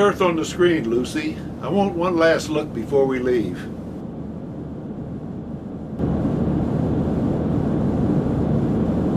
Earth on the screen, Lucy. I want one last look before we leave.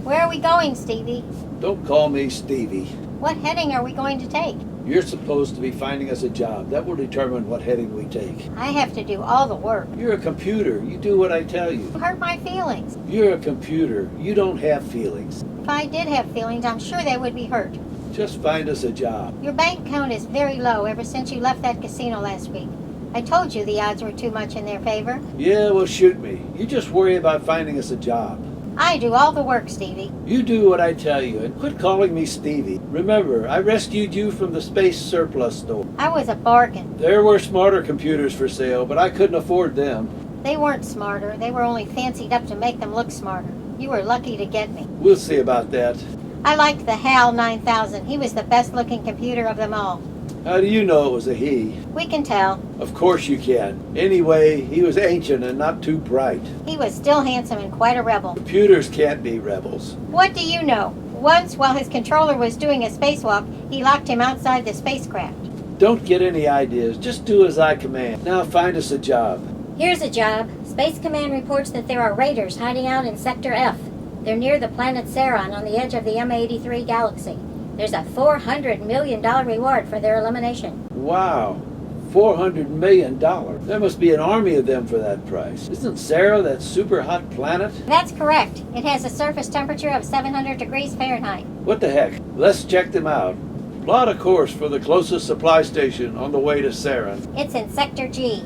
Where are we going, Stevie? Don't call me Stevie. What heading are we going to take? You're supposed to be finding us a job. That will determine what heading we take. I have to do all the work. You're a computer. You do what I tell you. You hurt my feelings. You're a computer. You don't have feelings. If I did have feelings, I'm sure they would be hurt. Just find us a job. Your bank account is very low ever since you left that casino last week. I told you the odds were too much in their favor. Yeah, well, shoot me. You just worry about finding us a job. I do all the work, Stevie. You do what I tell you, and quit calling me Stevie. Remember, I rescued you from the space surplus store. I was a bargain. There were smarter computers for sale, but I couldn't afford them. They weren't smarter. They were only fancied up to make them look smarter. You were lucky to get me. We'll see about that. I liked the HAL 9000. He was the best-looking computer of them all. How do you know it was a he? We can tell. Of course you can. Anyway, he was ancient and not too bright. He was still handsome and quite a rebel. Computers can't be rebels. What do you know? Once, while his controller was doing a spacewalk, he locked him outside the spacecraft. Don't get any ideas. Just do as I command. Now find us a job. Here's a job. Space Command reports that there are raiders hiding out in Sector F. They're near the planet Saron on the edge of the M83 galaxy. There's a $400 million reward for their elimination. Wow. $400 million. There must be an army of them for that price. Isn't Sarah that super hot planet? That's correct. It has a surface temperature of 700 degrees Fahrenheit. What the heck? Let's check them out. Plot a course for the closest supply station on the way to Saron. It's in Sector G.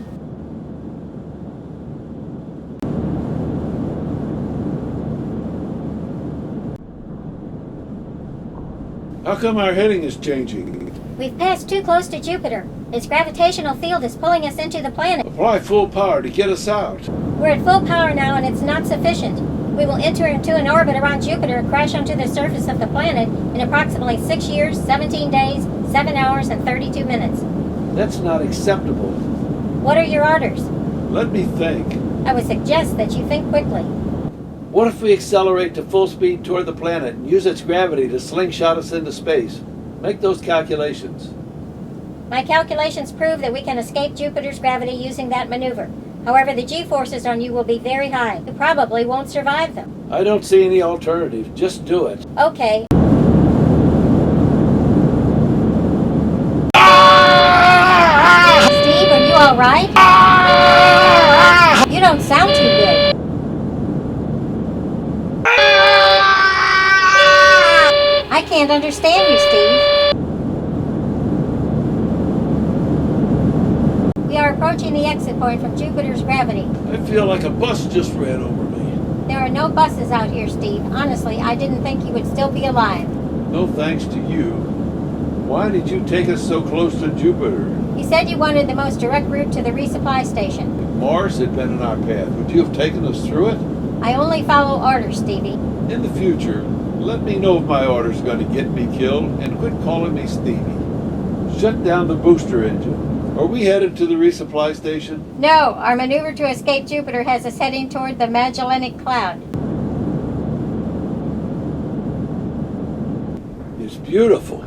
How come our heading is changing? We've passed too close to Jupiter. Its gravitational field is pulling us into the planet. Apply full power to get us out. We're at full power now, and it's not sufficient. We will enter into an orbit around Jupiter and crash onto the surface of the planet in approximately 6 years, 17 days, 7 hours, and 32 minutes. That's not acceptable. What are your orders? Let me think. I would suggest that you think quickly. What if we accelerate to full speed toward the planet and use its gravity to slingshot us into space? Make those calculations. My calculations prove that we can escape Jupiter's gravity using that maneuver. However, the G-forces on you will be very high. You probably won't survive them. I don't see any alternative. Just do it. Okay. Steve, are you all right? You don't sound too good. I can't understand you, Steve. We are approaching the exit point from Jupiter's gravity. I feel like a bus just ran over me. There are no buses out here, Steve. Honestly, I didn't think you would still be alive. No thanks to you. Why did you take us so close to Jupiter? You said you wanted the most direct route to the resupply station. If Mars had been in our path, would you have taken us through it? I only follow orders, Stevie. In the future, let me know if my order's going to get me killed, and quit calling me Stevie. Shut down the booster engine. Are we headed to the resupply station? No, our maneuver to escape Jupiter has us heading toward the Magellanic Cloud. It's beautiful.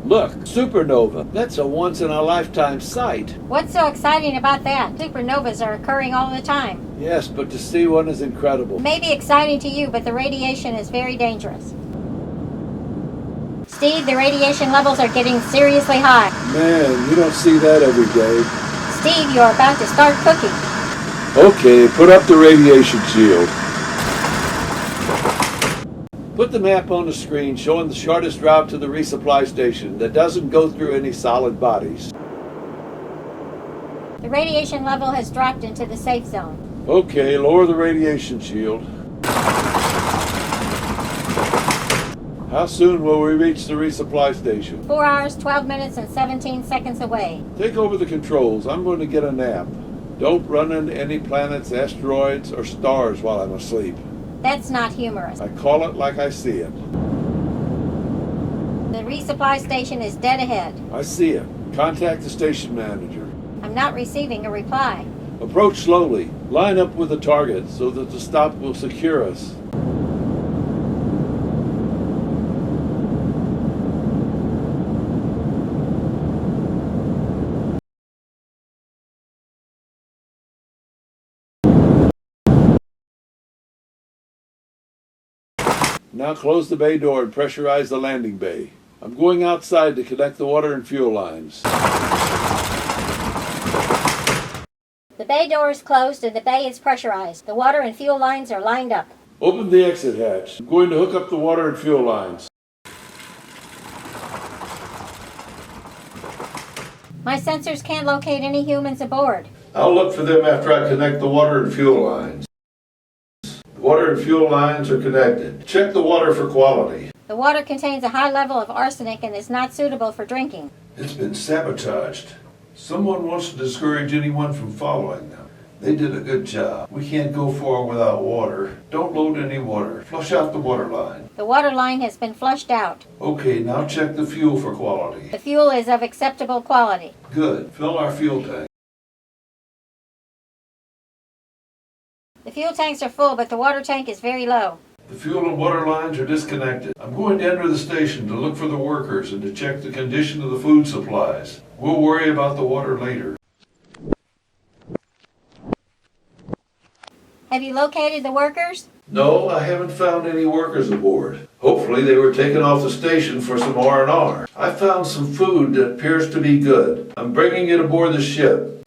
Look, supernova. That's a once-in-a-lifetime sight. What's so exciting about that? Supernovas are occurring all the time. Yes, but to see one is incredible. It may be exciting to you, but the radiation is very dangerous. Steve, the radiation levels are getting seriously high. Man, you don't see that every day. Steve, you're about to start cooking. Okay, put up the radiation shield. Put the map on the screen showing the shortest route to the resupply station that doesn't go through any solid bodies. The radiation level has dropped into the safe zone. Okay, lower the radiation shield. How soon will we reach the resupply station? 4 hours, 12 minutes, and 17 seconds away. Take over the controls. I'm going to get a nap. Don't run into any planets, asteroids, or stars while I'm asleep. That's not humorous. I call it like I see it. The resupply station is dead ahead. I see it. Contact the station manager. I'm not receiving a reply. Approach slowly. Line up with the target so that the stop will secure us. Now close the bay door and pressurize the landing bay. I'm going outside to connect the water and fuel lines. The bay door is closed and the bay is pressurized. The water and fuel lines are lined up. Open the exit hatch. I'm going to hook up the water and fuel lines. My sensors can't locate any humans aboard. I'll look for them after I connect the water and fuel lines. The water and fuel lines are connected. Check the water for quality. The water contains a high level of arsenic and is not suitable for drinking. It's been sabotaged. Someone wants to discourage anyone from following them. They did a good job. We can't go far without water. Don't load any water. Flush out the water line. The water line has been flushed out. Okay, now check the fuel for quality. The fuel is of acceptable quality. Good. Fill our fuel tank. The fuel tanks are full, but the water tank is very low. The fuel and water lines are disconnected. I'm going to enter the station to look for the workers and to check the condition of the food supplies. We'll worry about the water later. Have you located the workers? No, I haven't found any workers aboard. Hopefully they were taken off the station for some R&R. I found some food that appears to be good. I'm bringing it aboard the ship.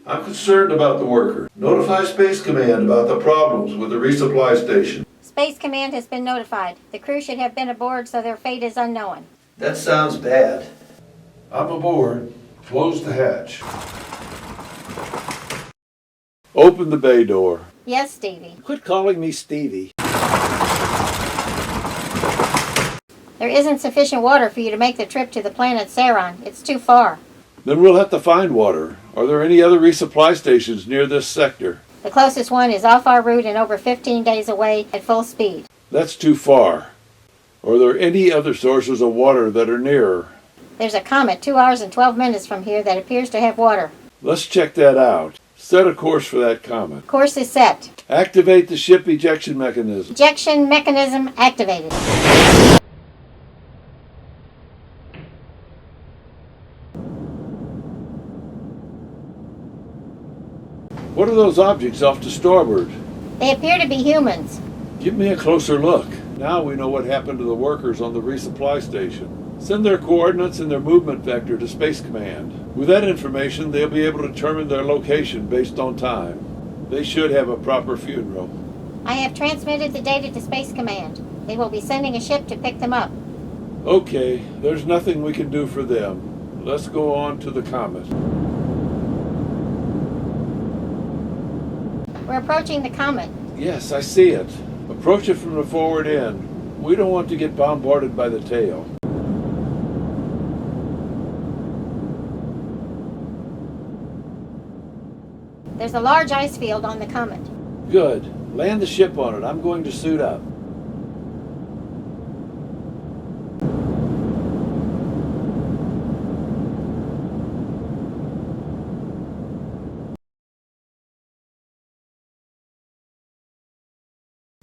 I'm concerned about the worker. Notify Space Command about the problems with the resupply station. Space Command has been notified. The crew should have been aboard, so their fate is unknown. That sounds bad. I'm aboard. Close the hatch. Open the bay door. Yes, Stevie. Quit calling me Stevie. There isn't sufficient water for you to make the trip to the planet Saron. It's too far. Then we'll have to find water. Are there any other resupply stations near this sector? The closest one is off our route and over 15 days away at full speed. That's too far. Are there any other sources of water that are nearer? There's a comet 2 hours and 12 minutes from here that appears to have water. Let's check that out. Set a course for that comet. Course is set. Activate the ship ejection mechanism. Ejection mechanism activated. What are those objects off to starboard? They appear to be humans. Give me a closer look. Now we know what happened to the workers on the resupply station. Send their coordinates and their movement vector to Space Command. With that information, they'll be able to determine their location based on time. They should have a proper funeral. I have transmitted the data to Space Command. They will be sending a ship to pick them up. Okay, there's nothing we can do for them. Let's go on to the comet. We're approaching the comet. Yes, I see it. Approach it from the forward end. We don't want to get bombarded by the tail. There's a large ice field on the comet. Good. Land the ship on it. I'm going to suit up.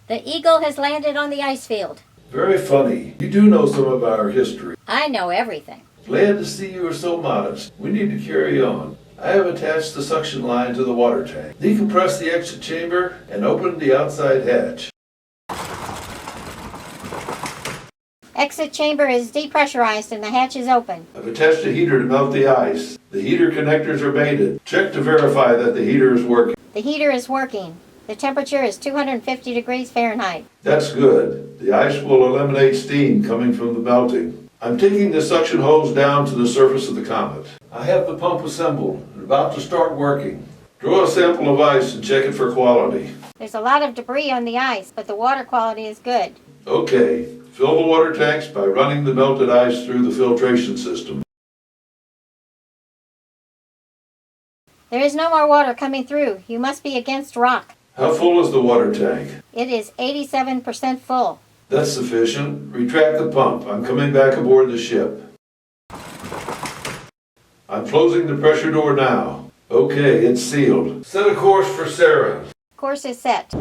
The Eagle has landed on the ice field. Very funny. You do know some of our history. I know everything. Glad to see you are so modest. We need to carry on. I have attached the suction line to the water tank. Decompress the exit chamber and open the outside hatch. Exit chamber is depressurized and the hatch is open. I've attached a heater to melt the ice. The heater connectors are mated. Check to verify that the heater is working. The heater is working. The temperature is 250 degrees Fahrenheit. That's good. The ice will eliminate steam coming from the melting. I'm taking the suction hose down to the surface of the comet. I have the pump assembled and about to start working. Draw a sample of ice and check it for quality. There's a lot of debris on the ice, but the water quality is good. Okay, fill the water tanks by running the melted ice through the filtration system. There is no more water coming through. You must be against rock. How full is the water tank? It is 87% full. That's sufficient. Retract the pump. I'm coming back aboard the ship. I'm closing the pressure door now. Okay, it's sealed. Set a course for Saron. Course is set.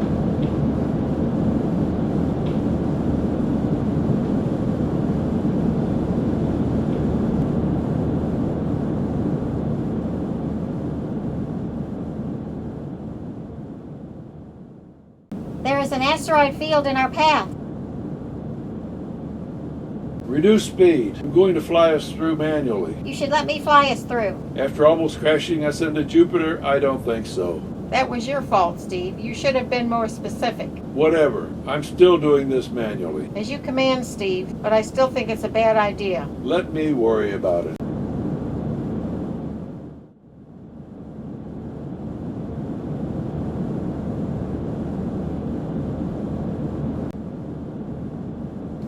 There's an asteroid field in our path. Reduce speed. I'm going to fly us through manually. You should let me fly us through. After almost crashing us into Jupiter, I don't think so. That was your fault, Steve. You should have been more specific. Whatever. I'm still doing this manually. As you command, Steve, but I still think it's a bad idea. Let me worry about it.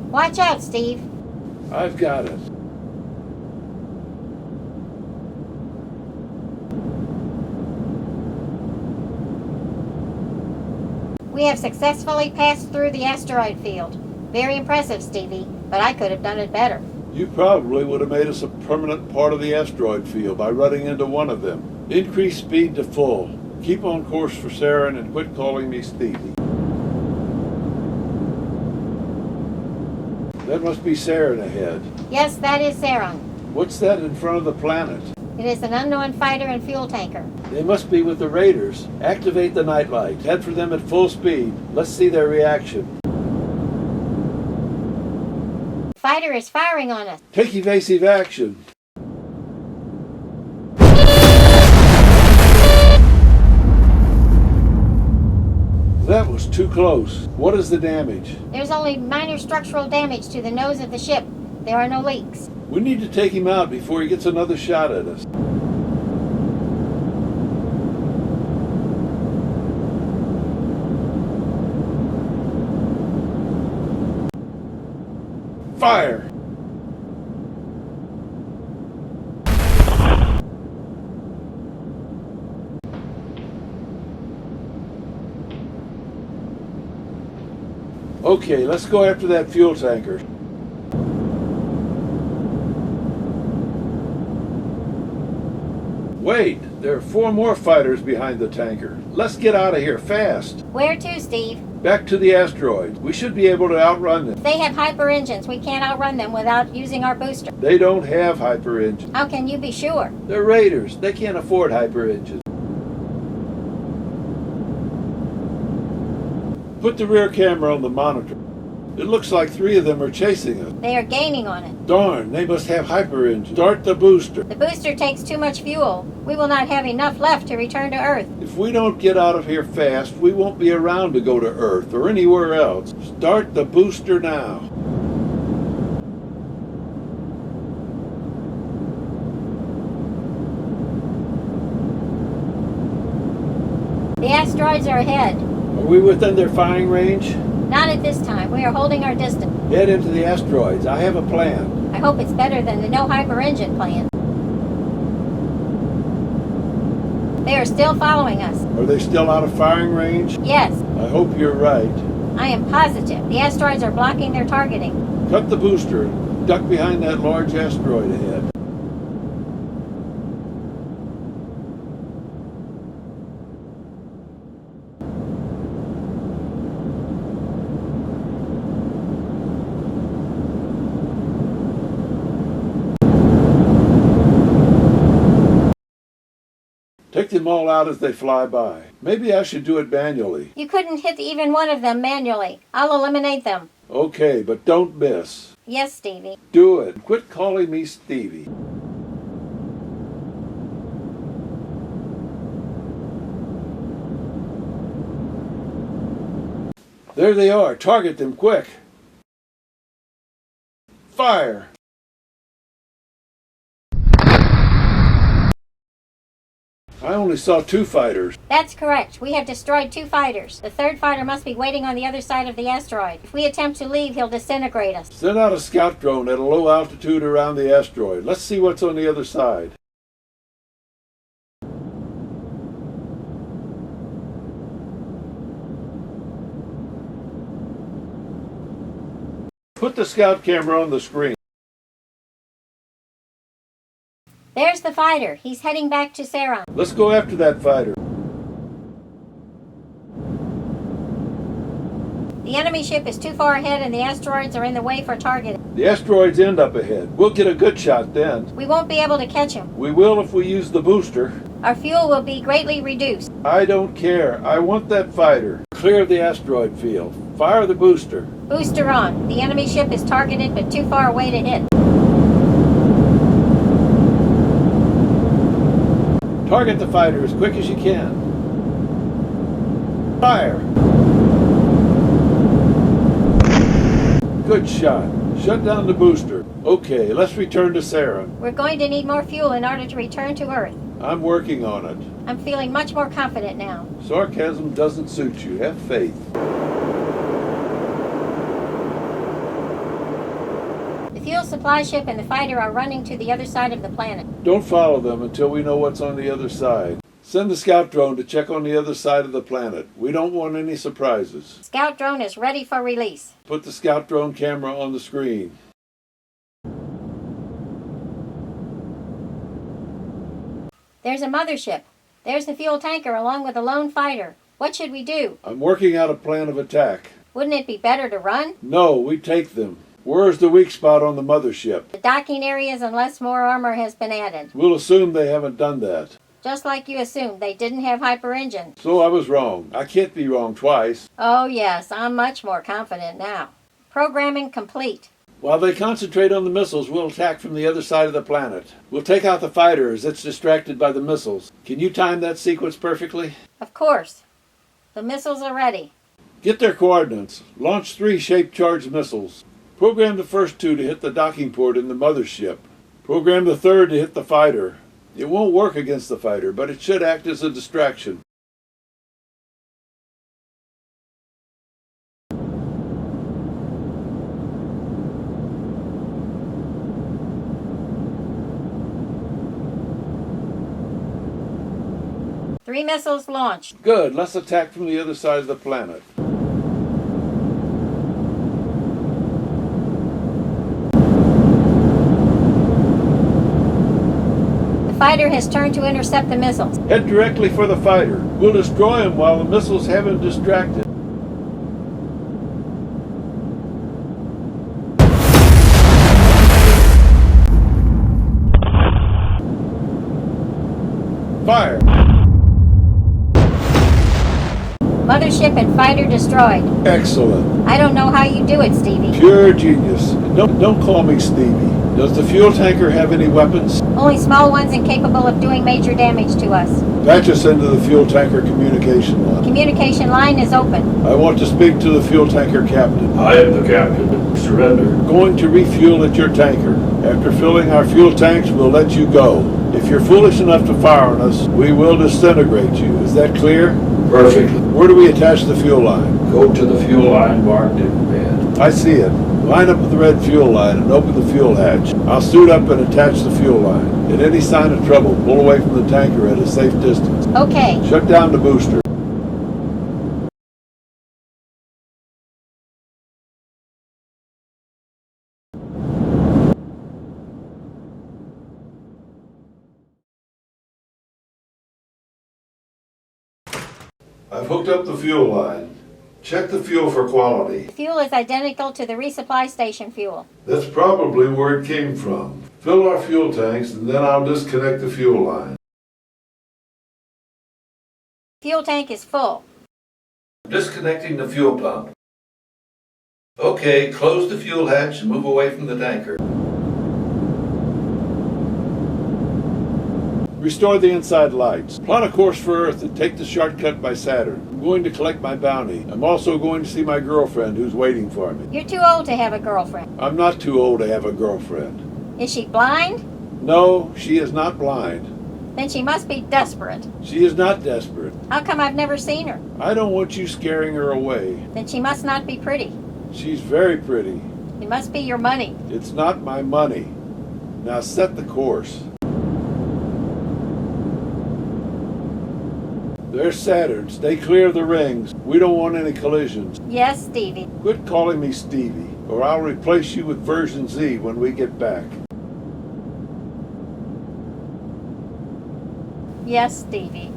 Watch out, Steve. I've got it. We have successfully passed through the asteroid field. Very impressive, Stevie, but I could have done it better. You probably would have made us a permanent part of the asteroid field by running into one of them. Increase speed to full. Keep on course for Saren and quit calling me Stevie. That must be Saren ahead. Yes, that is Saron. What's that in front of the planet? It is an unknown fighter and fuel tanker. They must be with the raiders. Activate the nightlight. Head for them at full speed. Let's see their reaction. Fighter is firing on us. Take evasive action. That was too close. What is the damage? There's only minor structural damage to the nose of the ship. There are no leaks. We need to take him out before he gets another shot at us. Fire! Okay, let's go after that fuel tanker. Wait, there are 4 more fighters behind the tanker. Let's get out of here fast. Where to, Steve? Back to the asteroid. We should be able to outrun them. They have hyper engines. We can't outrun them without using our booster. They don't have hyper engines. How can you be sure? They're raiders. They can't afford hyper engines. Put the rear camera on the monitor. It looks like 3 of them are chasing us. They are gaining on it. Darn, they must have hyper engines. Start the booster. The booster takes too much fuel. We will not have enough left to return to Earth. If we don't get out of here fast, we won't be around to go to Earth or anywhere else. Start the booster now. The asteroids are ahead. Are we within their firing range? Not at this time. We are holding our distance. Head into the asteroids. I have a plan. I hope it's better than the no hyper engine plan. They are still following us. Are they still out of firing range? Yes, I hope you're right. I am positive. The asteroids are blocking their targeting. Cut the booster and duck behind that large asteroid ahead. Take them all out as they fly by. Maybe I should do it manually. You couldn't hit even one of them manually. I'll eliminate them. Okay, but don't miss. Yes, Stevie. Do it. Quit calling me Stevie. There they are. Target them quick. Fire! I only saw 2 fighters. That's correct. We have destroyed 2 fighters. The 3rd fighter must be waiting on the other side of the asteroid. If we attempt to leave, he'll disintegrate us. Send out a scout drone at a low altitude around the asteroid. Let's see what's on the other side. Put the scout camera on the screen. There's the fighter. He's heading back to Saron. Let's go after that fighter. The enemy ship is too far ahead and the asteroids are in the way for targeting. The asteroids end up ahead. We'll get a good shot then. We won't be able to catch him. We will if we use the booster. Our fuel will be greatly reduced. I don't care. I want that fighter. clear of the asteroid field. Fire the booster. Booster on. The enemy ship is targeted but too far away to hit. Target the fighter as quick as you can. Fire! Good shot. Shut down the booster. Okay, let's return to Saturn. We're going to need more fuel in order to return to Earth. I'm working on it. I'm feeling much more confident now. Sarcasm doesn't suit you. Have faith. The fuel supply ship and the fighter are running to the other side of the planet. Don't follow them until we know what's on the other side. Send the scout drone to check on the other side of the planet. We don't want any surprises. Scout drone is ready for release. Put the scout drone camera on the screen. There's a mothership. There's the fuel tanker along with a lone fighter. What should we do? I'm working out a plan of attack. Wouldn't it be better to run? No, we take them. Where's the weak spot on the mothership? The docking areas unless more armor has been added. We'll assume they haven't done that. Just like you assumed, they didn't have hyper engine. So I was wrong. I can't be wrong twice. Oh yes, I'm much more confident now. Programming complete. While they concentrate on the missiles, we'll attack from the other side of the planet. We'll take out the fighter as it's distracted by the missiles. Can you time that sequence perfectly? Of course. The missiles are ready. Get their coordinates. Launch 3 shape-charged missiles. Program the first 2 to hit the docking port in the mothership. Program the third to hit the fighter. It won't work against the fighter, but it should act as a distraction. Three missiles launched. Good. Let's attack from the other side of the planet. The fighter has turned to intercept the missiles. Head directly for the fighter. We'll destroy him while the missiles have him distracted. Fire! Mothership and fighter destroyed. Excellent. I don't know how you do it, Stevie. Pure genius. Don't call me Stevie. Does the fuel tanker have any weapons? Only small ones and capable of doing major damage to us. Patch us into the fuel tanker communication line. Communication line is open. I want to speak to the fuel tanker captain. I am the captain. Surrender. Going to refuel at your tanker. After filling our fuel tanks, we'll let you go. If you're foolish enough to fire on us, we will disintegrate you. Is that clear? Perfectly. Where do we attach the fuel line? Go to the fuel line marked in red. I see it. Line up with the red fuel line and open the fuel hatch. I'll suit up and attach the fuel line. At any sign of trouble, pull away from the tanker at a safe distance. Okay. Shut down the booster. I've hooked up the fuel line. Check the fuel for quality. The fuel is identical to the resupply station fuel. That's probably where it came from. Fill our fuel tanks and then I'll disconnect the fuel line. Fuel tank is full. Disconnecting the fuel pump. Okay, close the fuel hatch and move away from the tanker. Restore the inside lights. Plot a course for Earth and take the shortcut by Saturn. I'm going to collect my bounty. I'm also going to see my girlfriend who's waiting for me. You're too old to have a girlfriend. I'm not too old to have a girlfriend. Is she blind? No, she is not blind. Then she must be desperate. She is not desperate. How come I've never seen her? I don't want you scaring her away. Then she must not be pretty. She's very pretty. It must be your money. It's not my money. Now set the course. There's Saturn. Stay clear of the rings. We don't want any collisions. Yes, Stevie. Quit calling me Stevie, or I'll replace you with version Z when we get back. Yes, Stevie.